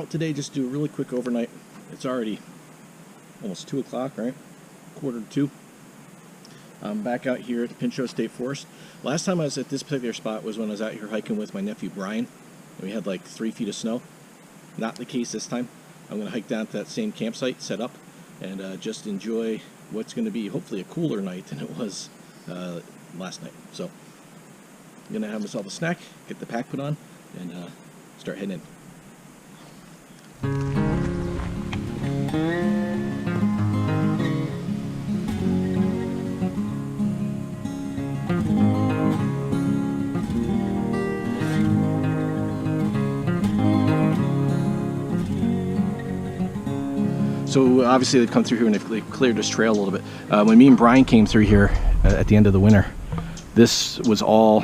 out today just to do a really quick overnight. It's already almost 2 o'clock, right? 1:45. I'm back out here at the Pinchot State Forest. Last time I was at this particular spot was when I was out here hiking with my nephew Brian, and we had like 3 feet of snow. Not the case this time. I'm going to hike down to that same campsite, set up, and just enjoy what's going to be hopefully a cooler night than it was last night. So I'm going to have myself a snack, get the pack put on, and start heading in. So obviously they've come through here and they've cleared this trail a little bit. When me and Brian came through here at the end of the winter, this was all,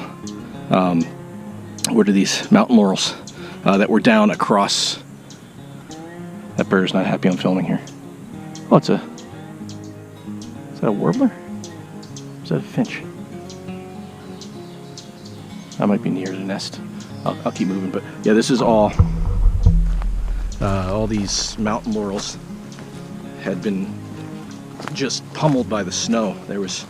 what are these, mountain laurels that were down across. That bird's not happy I'm filming here. Oh, is that a warbler? Or is that a finch? I might be near the nest. I'll keep moving, but yeah, this is all these mountain laurels had been just pummeled by the snow. There was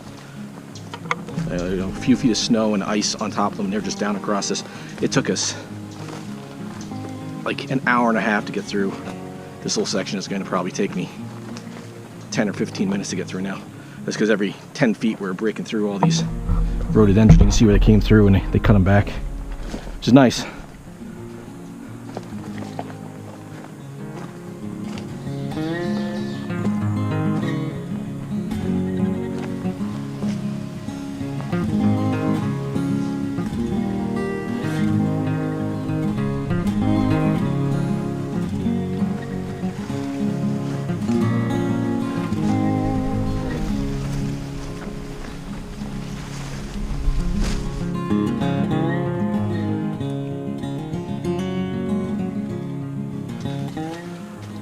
a few feet of snow and ice on top of them, and they're just down across this. It took us like an hour and a half to get through this little section. It's going to probably take me 10 or 15 minutes to get through now. That's because every 10 feet we're breaking through all these rhododendrons. You can see where they came through and they cut them back, which is nice.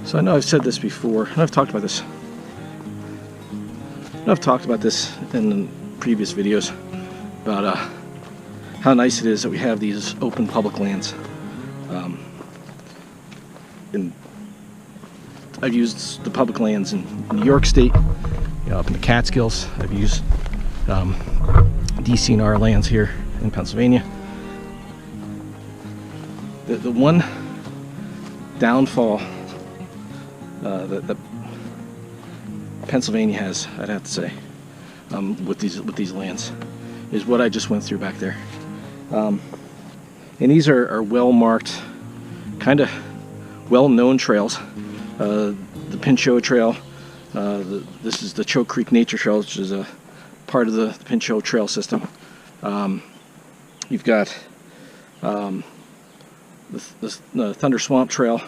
So I know I've said this before, and I've talked about this. I've talked about this in previous videos about how nice it is that we have these open public lands. And I've used the public lands in New York State, up in the Catskills. I've used DCNR lands here in Pennsylvania. The one downfall that Pennsylvania has, I'd have to say, with these lands, is what I just went through back there. And these are well marked, kind of well-known trails. The Pinchot Trail. This is the Choke Creek Nature Trail, which is a part of the Pinchot Trail System. You've got the Thunder Swamp Trail.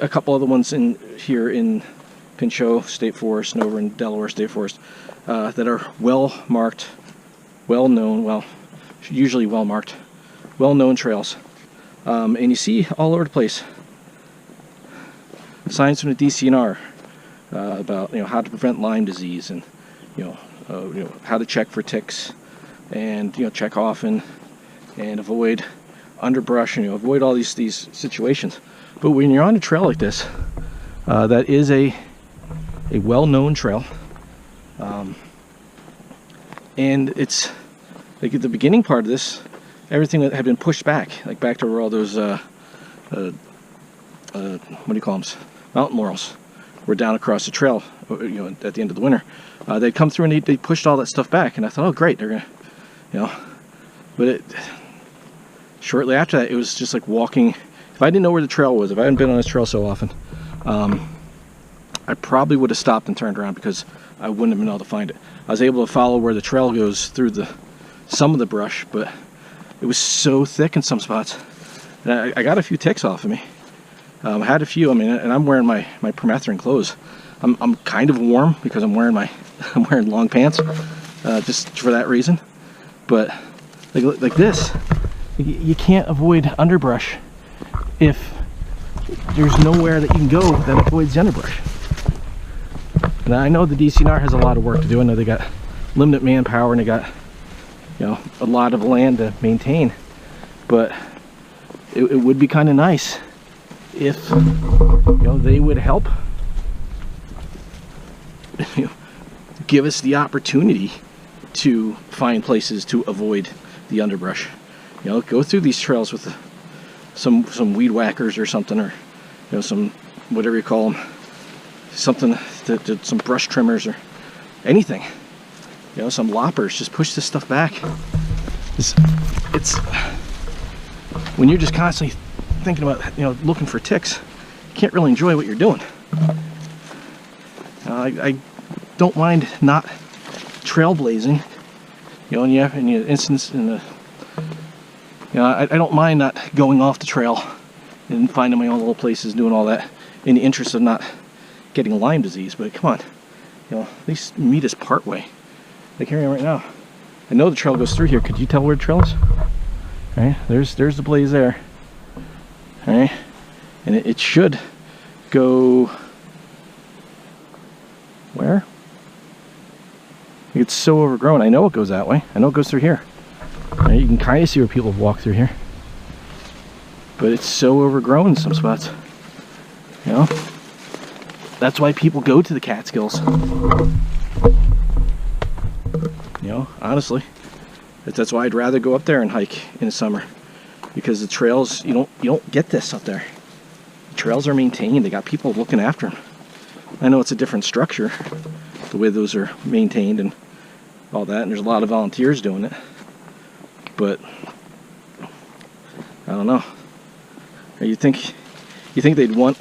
A couple other ones in here in Pinchot State Forest and over in Delaware State Forest that are well marked, well known, usually well marked, well known trails. And you see all over the place signs from the DCNR about how to prevent Lyme disease and how to check for ticks and check often and avoid underbrush and avoid all these situations. But when you're on a trail like this, that is a well-known trail, and it's like at the beginning part of this, everything that had been pushed back, like back to where all those what do you call them, mountain laurels were down across the trail, at the end of the winter. They'd come through and they pushed all that stuff back, and I thought, oh great, they're gonna, but shortly after that, it was just like walking. If I didn't know where the trail was, if I hadn't been on this trail so often, I probably would have stopped and turned around because I wouldn't have been able to find it. I was able to follow where the trail goes through some of the brush, but it was so thick in some spots. And I got a few ticks off of me. I had a few. I mean, and I'm wearing my permethrin clothes. I'm kind of warm because I'm wearing long pants, just for that reason. But like this, you can't avoid underbrush if there's nowhere that you can go that avoids the underbrush. Now I know the DCNR has a lot of work to do. I know they got limited manpower and they got a lot of land to maintain, but it would be kind of nice if, you know, they would help you know, give us the opportunity to find places to avoid the underbrush. You know, go through these trails with some weed whackers or something, or, you know, some, whatever you call them, something that some brush trimmers or anything. You know, some loppers. Just push this stuff back. It's when you're just constantly thinking about, you know, looking for ticks, you can't really enjoy what you're doing. I don't mind not trailblazing, you know, in the instance, you know, I don't mind not going off the trail and finding my own little places, doing all that in the interest of not getting Lyme disease. But come on, you know, at least meet us part way. Like here I am right now. I know the trail goes through here. Could you tell where the trail is? All right, there's the blaze there. All right, and it should go where? It's so overgrown. I know it goes that way. I know it goes through here. All right, you can kind of see where people have walked through here, but it's so overgrown in some spots. You know, that's why people go to the Catskills. You know, honestly, that's why I'd rather go up there and hike in the summer, because the trails, you don't get this up there. The trails are maintained. They got people looking after them. I know it's a different structure, the way those are maintained and all that, and there's a lot of volunteers doing it. But I don't know. You think they'd want,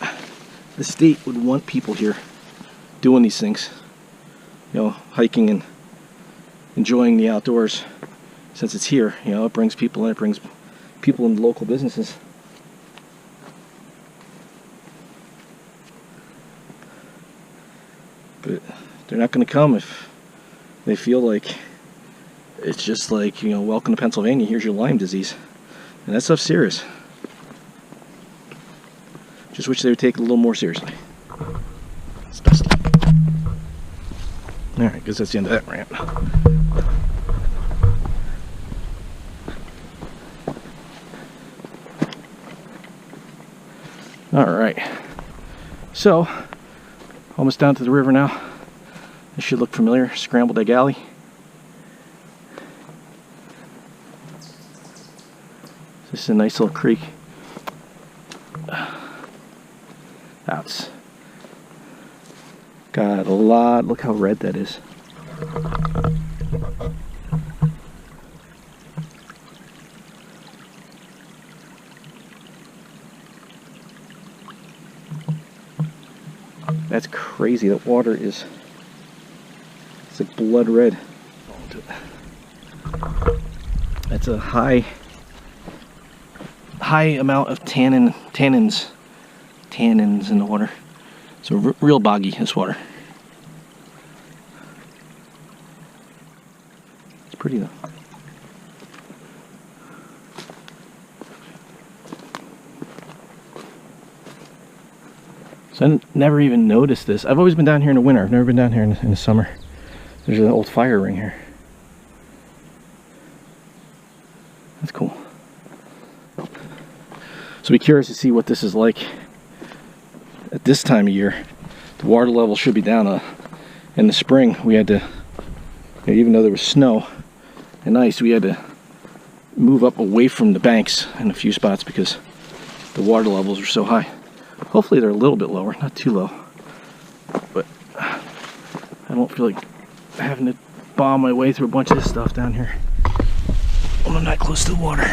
the state would want people here doing these things, you know, hiking and enjoying the outdoors, since it's here. You know, it brings people in, it brings people in local businesses. But they're not going to come if they feel like it's just like, you know, welcome to Pennsylvania, here's your Lyme disease. And that stuff's serious. Just wish they would take it a little more seriously. It's dusty. Alright, I guess that's the end of that rant. Alright. So, almost down to the river now. This should look familiar. Scrambled Egg Alley. This is a nice little creek. That's got a lot. Look how red that is. That's crazy. That water is, it's like blood red. That's a high amount of tannins in the water. So real boggy, this water. It's pretty though. So I never even noticed this. I've always been down here in the winter. I've never been down here in the summer. There's an old fire ring here. That's cool. So be curious to see what this is like at this time of year. The water level should be down. In the spring we had to, even though there was snow and ice, we had to move up away from the banks in a few spots because the water levels were so high. Hopefully they're a little bit lower, not too low, but I don't feel like having to bomb my way through a bunch of this stuff down here when I'm not close to the water.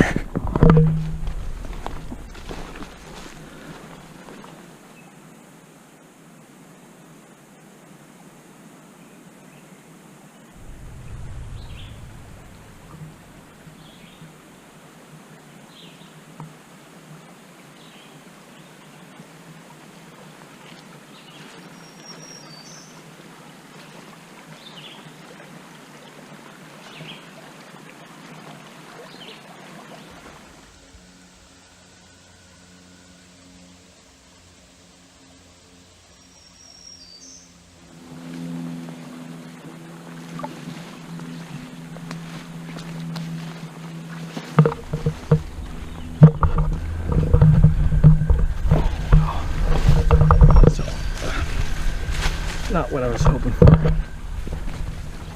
Not what I was hoping for.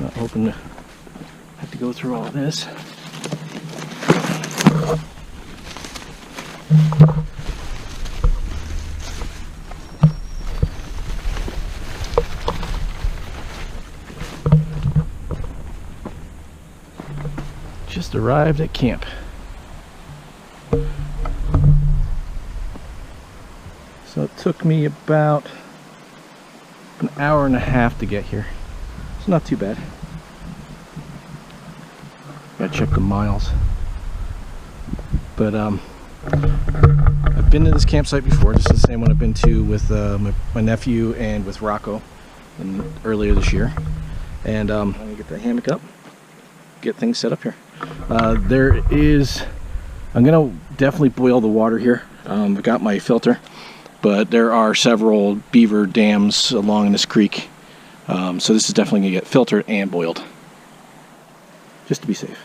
Not hoping to have to go through all of this. Just arrived at camp. So it took me about an hour and a half to get here. It's not too bad. Gotta check the miles. But I've been to this campsite before. This is the same one I've been to with my nephew and with Rocco earlier this year. And I'm gonna get the hammock up, get things set up here. I'm gonna definitely boil the water here. I've got my filter, but there are several beaver dams along this creek, so this is definitely gonna get filtered and boiled, just to be safe.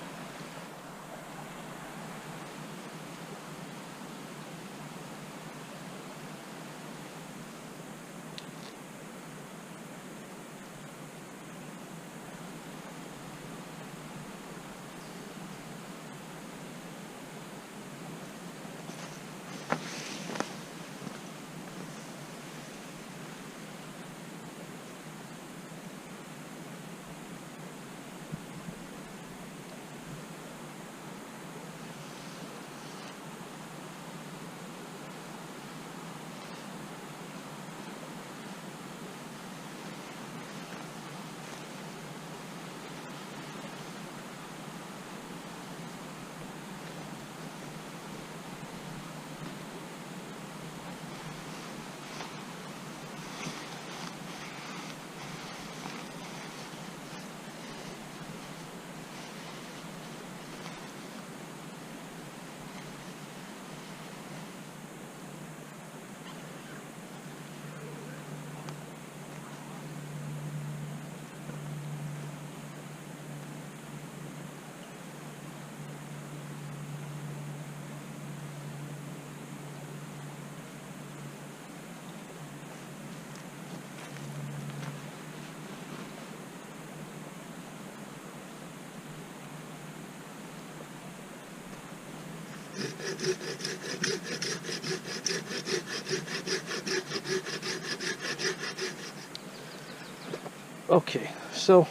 Okay, so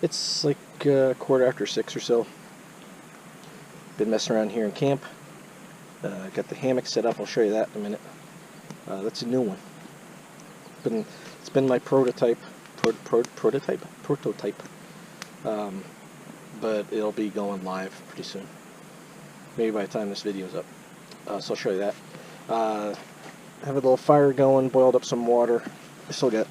it's like a quarter after 6 or so. Been messing around here in camp. Got the hammock set up. I'll show you that in a minute. That's a new one. It's been my prototype. But it'll be going live pretty soon. Maybe by the time this video's up. So I'll show you that. Have a little fire going. Boiled up some water. I still got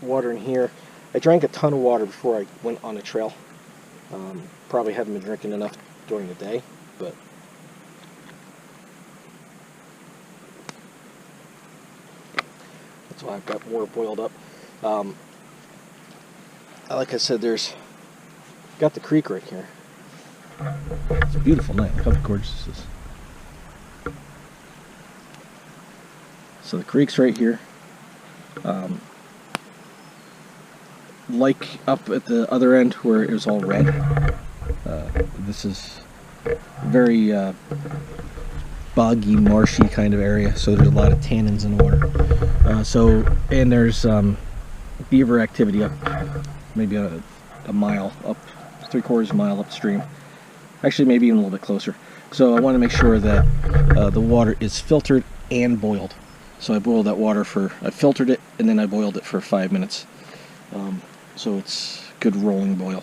water in here. I drank a ton of water before I went on the trail. Probably haven't been drinking enough during the day, but that's why I've got more boiled up. Like I said, got the creek right here. It's a beautiful night. Look how gorgeous this is. So the creek's right here. Like up at the other end where it was all red. This is very boggy, marshy kind of area, so there's a lot of tannins in the water. And there's beaver activity up maybe a mile up, 3/4 mile upstream. Actually, maybe even a little bit closer. So I want to make sure that the water is filtered and boiled. So I boiled that water I filtered it and then I boiled it for 5 minutes. So it's good rolling boil.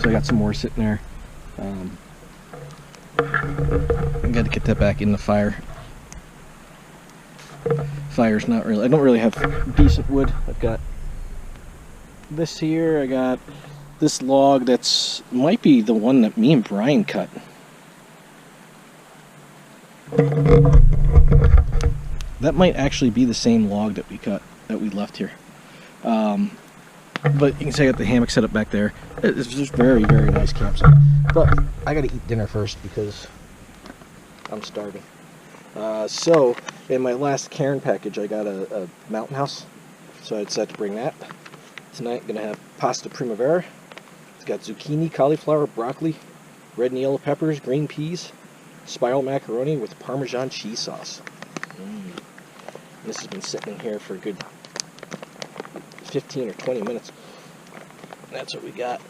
So I got some more sitting there. I got to get that back in the fire. Fire's not really, I don't really have decent wood. I've got this here, I got this log might be the one that me and Brian cut. That might actually be the same log that we cut, that we left here. But you can see I got the hammock set up back there. It's just very, very nice campsite. But I gotta eat dinner first because I'm starving. So in my last Cairn package, I got a mountain house, so I decided to bring that. Tonight I'm gonna have pasta primavera. It's got zucchini, cauliflower, broccoli, red and yellow peppers, green peas, spiral macaroni with Parmesan cheese sauce. This has been sitting in here for a good 15 or 20 minutes. That's what we got.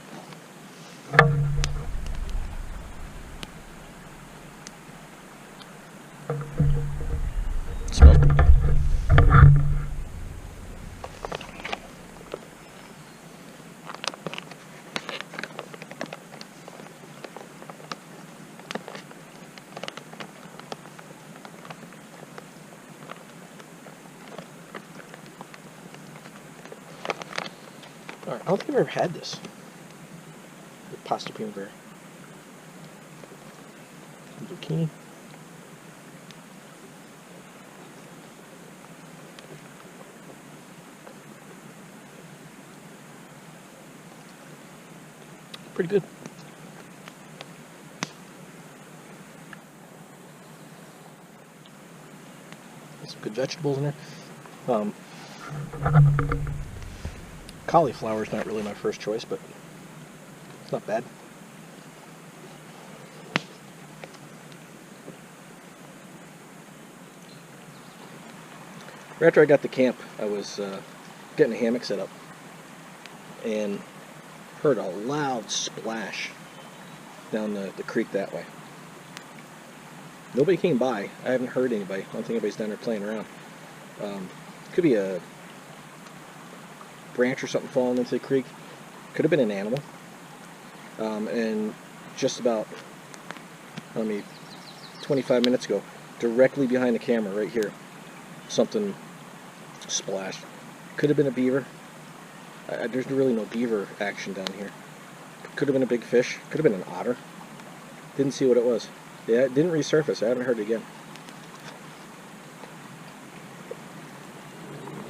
Smells pretty good. Alright, I don't think I've ever had this. The pasta primavera. Zucchini. Pretty good. Some good vegetables in there. Cauliflower is not really my first choice, but it's not bad. Right after I got to camp, I was getting a hammock set up and heard a loud splash down the creek that way. Nobody came by. I haven't heard anybody. I don't think anybody's down there playing around. Could be a branch or something falling into the creek. Could have been an animal. And just about, 25 minutes ago, directly behind the camera right here, something splashed. Could have been a beaver. There's really no beaver action down here. Could have been a big fish. Could have been an otter. Didn't see what it was. Yeah, it didn't resurface. I haven't heard it again.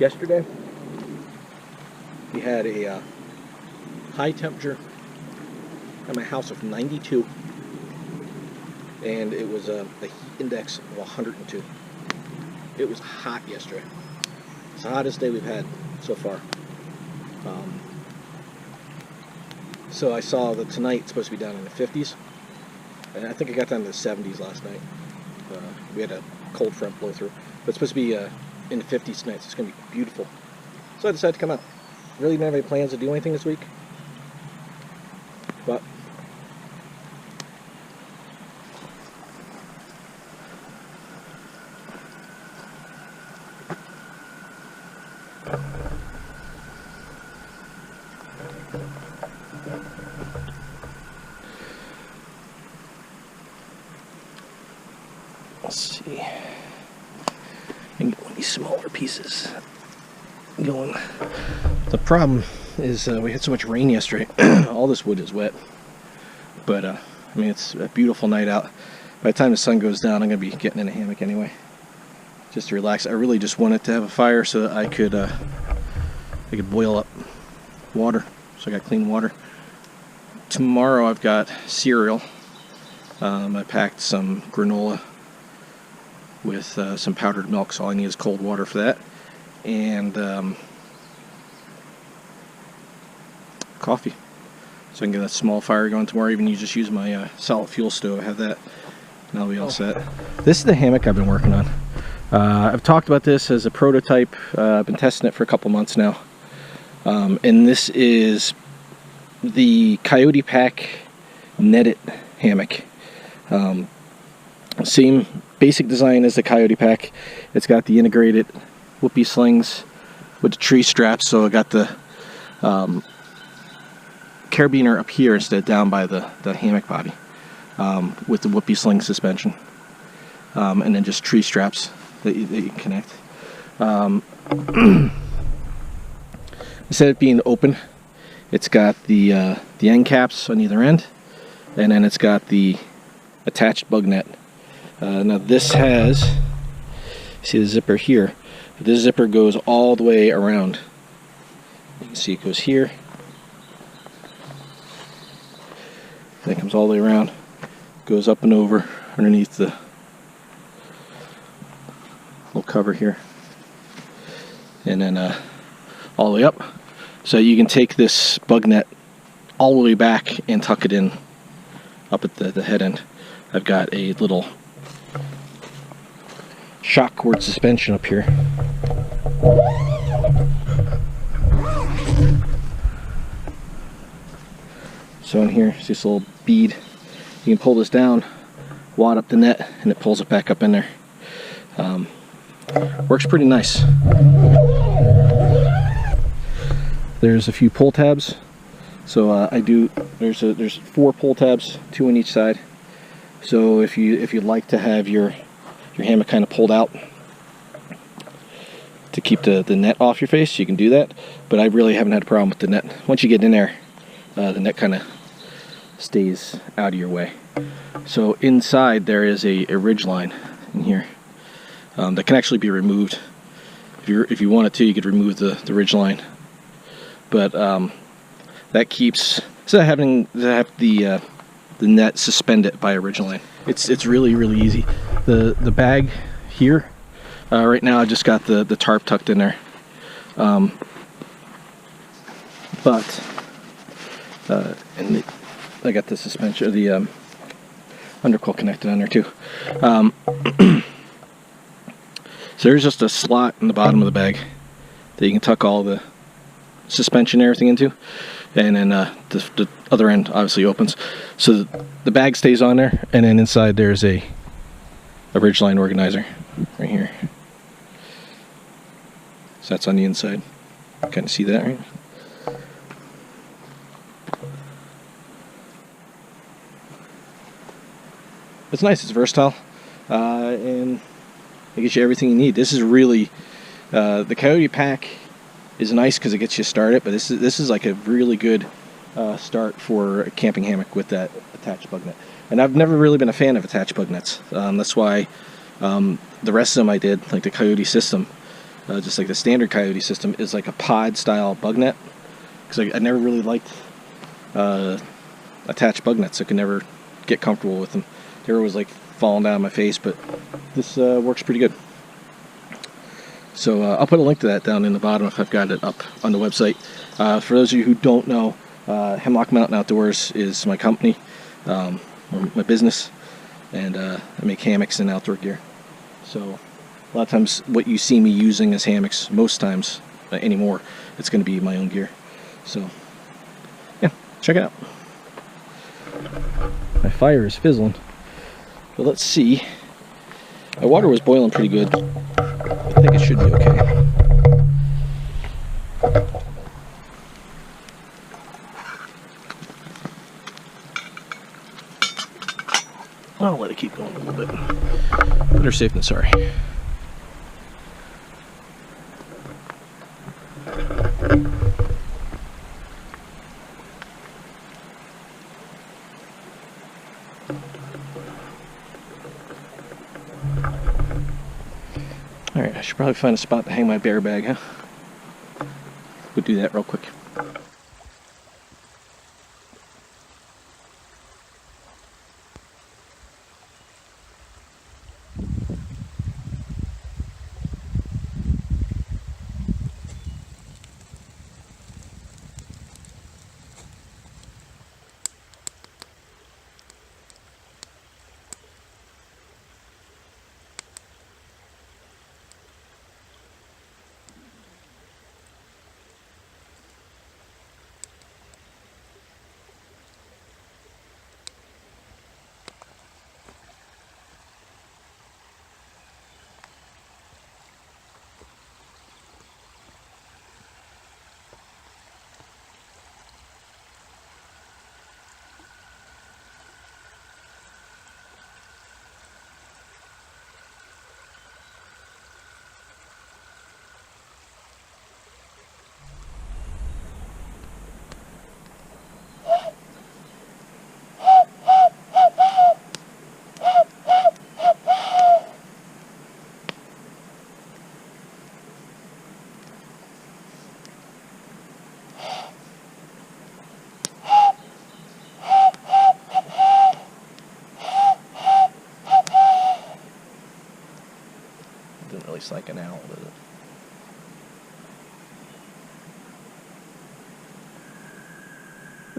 Yesterday, we had a high temperature at my house of 92, and it was a heat index of 102. It was hot yesterday. It's the hottest day we've had so far. So I saw that tonight it's supposed to be down in the 50s, and I think it got down to the 70s last night. We had a cold front blow through, but it's supposed to be in the 50s tonight, so it's going to be beautiful. So I decided to come out. Really didn't have any plans to do anything this week, but let's see. I can get one of these smaller pieces going. The problem is we had so much rain yesterday. All this wood is wet, but I mean, it's a beautiful night out. By the time the sun goes down, I'm gonna be getting in a hammock anyway, just to relax. I really just wanted to have a fire so that I could boil up water, so I got clean water. Tomorrow I've got cereal. I packed some granola with some powdered milk, so all I need is cold water for that, and coffee. So I can get a small fire going tomorrow. Even you just use my solid fuel stove. I have that, and I'll be all set. This is the hammock I've been working on. I've talked about this as a prototype. I've been testing it for a couple months now. And this is the CoyotePack netted hammock. Same basic design as the CoyotePack. It's got the integrated whoopee slings with the tree straps, so I got the carabiner up here instead of down by the hammock body, with the whoopee sling suspension, and then just tree straps that you can connect. Instead of being open, it's got the end caps on either end, and then it's got the attached bug net. Now this has, see the zipper here, this zipper goes all the way around. You can see it goes here, and it comes all the way around, goes up and over underneath the little cover here, and then all the way up, so you can take this bug net all the way back and tuck it in up at the head end. I've got a little shock cord suspension up here. So in here, see this little bead. You can pull this down, wad up the net, and it pulls it back up in there. Works pretty nice. There's a few pull tabs. So there's 4 pull tabs, 2 on each side. So if you'd like to have your hammock kind of pulled out to keep the net off your face, you can do that. But I really haven't had a problem with the net. Once you get in there, the net kind of stays out of your way. So inside there is a ridge line in here that can actually be removed. If you wanted to, you could remove the ridge line. But that keeps, instead of having to have the net suspended by a ridge line, it's really easy. The bag here, right now I just got the tarp tucked in there, and I got the suspension, the underquilt connected on there too. So there's just a slot in the bottom of the bag that you can tuck all the suspension and everything into, and then the other end obviously opens, so the bag stays on there, and then inside there's a ridgeline organizer right here. So that's on the inside. Kind of see that, right? It's nice, it's versatile, and it gets you everything you need. This is really, the CoyotePack is nice because it gets you started, but this is like a really good start for a camping hammock with that attached bug net. And I've never really been a fan of attached bug nets. That's why the rest of them I did, like the Coyote system, just like the standard Coyote system, is like a pod style bug net, because I never really liked attached bug nets. I could never get comfortable with them. They were always like falling down on my face, but this works pretty good. So I'll put a link to that down in the bottom if I've got it up on the website. For those of you who don't know, Hemlock Mountain Outdoors is my company, or my business, and I make hammocks and outdoor gear. So a lot of times what you see me using as hammocks, most times anymore, it's going to be my own gear. So yeah, check it out. My fire is fizzling, but let's see. My water was boiling pretty good. I think it should be okay. I'll let it keep going a little bit. Better safe than sorry. Alright, I should probably find a spot to hang my bear bag, huh? We'll do that real quick. face like an owl with it.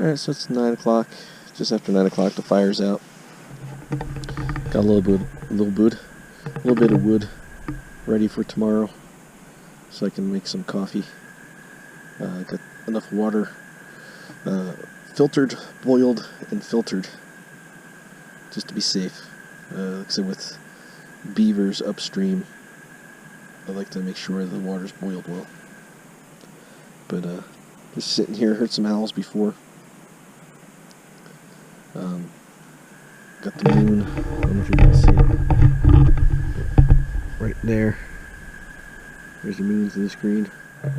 Alright, so it's 9 o'clock. Just after 9 o'clock, the fire's out. Got a little bit of wood ready for tomorrow, so I can make some coffee. Got enough water, filtered, boiled, and filtered, just to be safe. Like I said, with beavers upstream, I like to make sure the water's boiled well. But just sitting here, heard some owls before. Got the moon. I don't know if you can see it. Right there. There's the moon to the screen. So,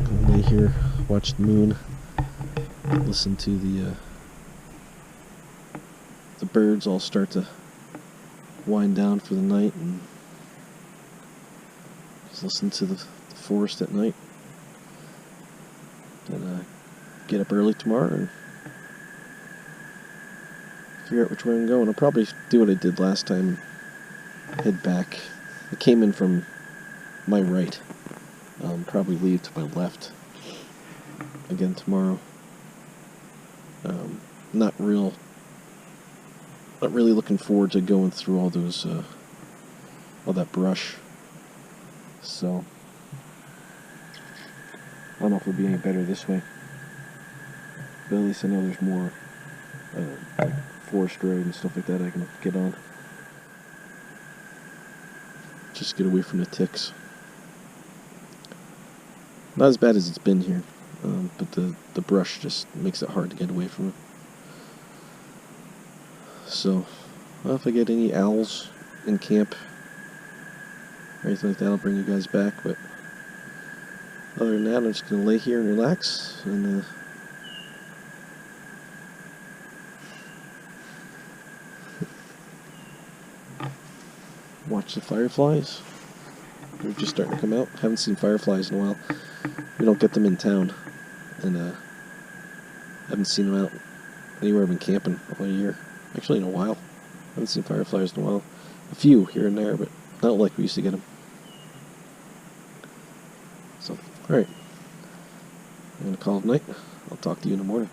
I'll lay here, watch the moon, listen to the birds all start to wind down for the night, and just listen to the forest at night. And get up early tomorrow and figure out which way I'm going. I'll probably do what I did last time, head back. I came in from my right. Probably leave to my left again tomorrow. Not really looking forward to going through all those all that brush. So I don't know if it'll be any better this way. But at least I know there's more like forest road and stuff like that I can get on. Just get away from the ticks. Not as bad as it's been here, but the brush just makes it hard to get away from it. So, well, if I get any owls in camp or anything like that, I'll bring you guys back. But other than that, I'm just going to lay here and relax and watch the fireflies. They're just starting to come out. Haven't seen fireflies in a while. We don't get them in town, and haven't seen them out anywhere. I've been camping all year. Actually, in a while. Haven't seen fireflies in a while. A few here and there, but not like we used to get them. So, alright. I'm going to call it night. I'll talk to you in the morning.